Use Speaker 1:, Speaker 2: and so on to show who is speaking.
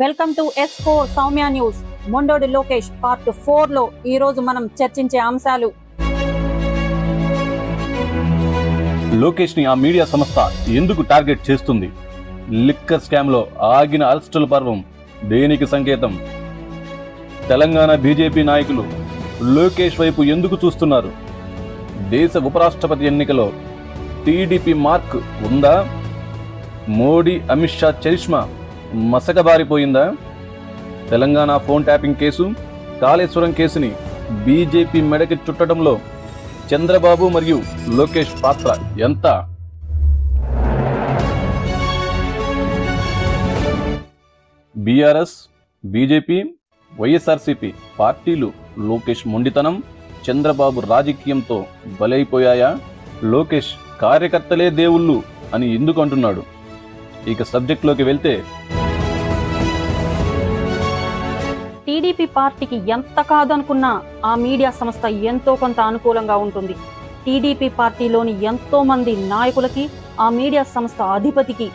Speaker 1: Welcome to S4 Soumya news. మొండోడి Lokesh part 4 లో ఈ రోజు మనం చర్చించే అంశాలు.
Speaker 2: లోకేష్ ని ఆ మీడియా సంస్థ ఎందుకు టార్గెట్ చేస్తుంది? లిక్కర్ స్కామ్ లో ఆగిన అరెస్టుల పర్వం దేనికి సంకేతం? తెలంగాణ బీజేపీ నాయకులు లోకేష్ వైపు ఎందుకు చూస్తున్నారు? దేశ ఉపరాష్ట్రపతి ఎన్నికలో టీడీపీ మార్క్ ఉందా? మోడీ అమిత్ షా చరిష్మా మసకబారిపోయిందా? Telangana phone tapping case, Kaleshwaram కేసుని బీజేపీ మెడకి చుట్టడంలో చంద్రబాబు మరియు లోకేష్ పాత్ర ఎంత? బీఆర్ఎస్, బీజేపీ, వైఎస్ఆర్సీపీ పార్టీలు లోకేష్ మొండితనం, చంద్రబాబు రాజకీయంతో బలైపోయాయా? లోకేష్ కార్యకర్తలే దేవుళ్ళు అని ఎందుకు అంటున్నాడు? ఇక సబ్జెక్ట్లోకి వెళ్తే,
Speaker 1: టీడీపీ పార్టీకి ఎంత కాదనుకున్నా ఆ మీడియా సంస్థ ఎంతో కొంత అనుకూలంగా ఉంటుంది. టీడీపీ పార్టీలోని ఎంతో మంది నాయకులకి ఆ మీడియా సంస్థ అధిపతికి